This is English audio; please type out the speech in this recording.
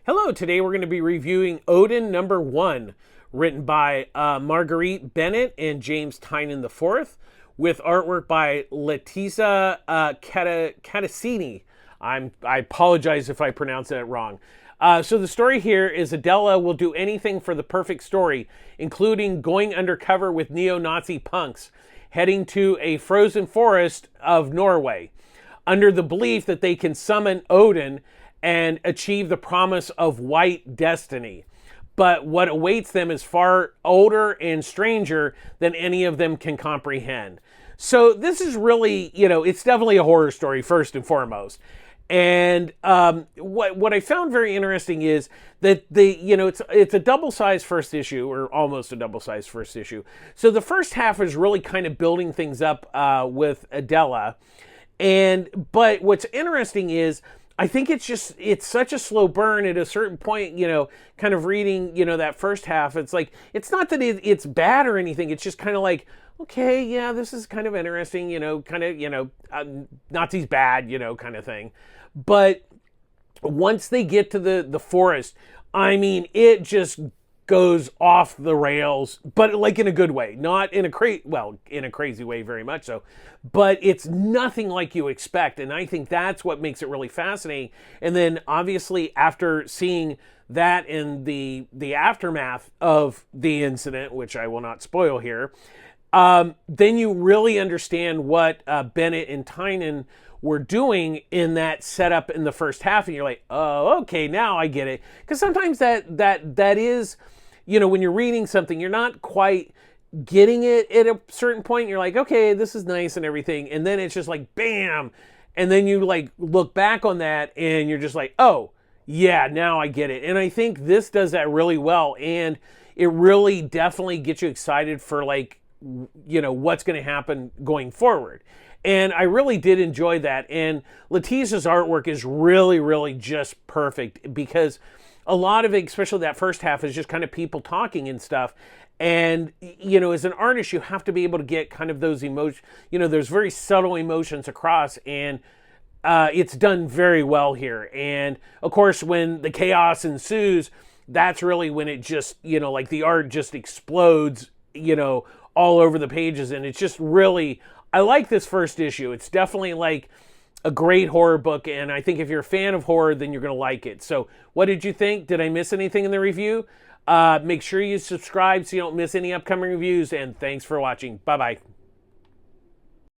Hello, today we're going to be reviewing Odin #1, written by Marguerite Bennett and James Tynion IV, with artwork by Letizia Catacini. I apologize if I pronounce that wrong. So the story here is Adela will do anything for the perfect story, including going undercover with neo-Nazi punks, heading to a frozen forest of Norway, under the belief that they can summon Odin and achieve the promise of white destiny. But what awaits them is far older and stranger than any of them can comprehend. So this is really, it's definitely a horror story first and foremost. And what I found very interesting is that it's a double-sized first issue, or almost a double-sized first issue. So the first half is really kind of building things up with Adela. But what's interesting is I think it's such a slow burn at a certain point, kind of reading, that first half. It's like, it's not that it's bad or anything. It's just kind of like, okay, yeah, this is kind of interesting, Nazis bad, kind of thing. But once they get to the forest, I mean, it just goes off the rails, but like in a good way, not in in a crazy way, very much so, but it's nothing like you expect. And I think that's what makes it really fascinating. And then obviously after seeing that in the aftermath of the incident, which I will not spoil here, then you really understand what Bennett and Tynion were doing in that setup in the first half, and you're like, oh, okay, now I get it. Because sometimes that is, when you're reading something, you're not quite getting it at a certain point. You're like, okay, this is nice and everything, and then it's just like, bam, and then you like look back on that, and you're just like, oh, yeah, now I get it. And I think this does that really well, and it really definitely gets you excited for like, what's going to happen going forward. And I really did enjoy that. And Letizia's artwork is really, really just perfect, because a lot of it, especially that first half, is just kind of people talking and stuff. And, as an artist, you have to be able to get kind of those emotions, there's very subtle emotions across, and it's done very well here. And of course, when the chaos ensues, that's really when it just, like the art just explodes, all over the pages. And it's just really, I like this first issue. It's definitely like a great horror book, and I think if you're a fan of horror, then you're going to like it. So what did you think? Did I miss anything in the review? Make sure you subscribe so you don't miss any upcoming reviews, and thanks for watching. Bye-bye.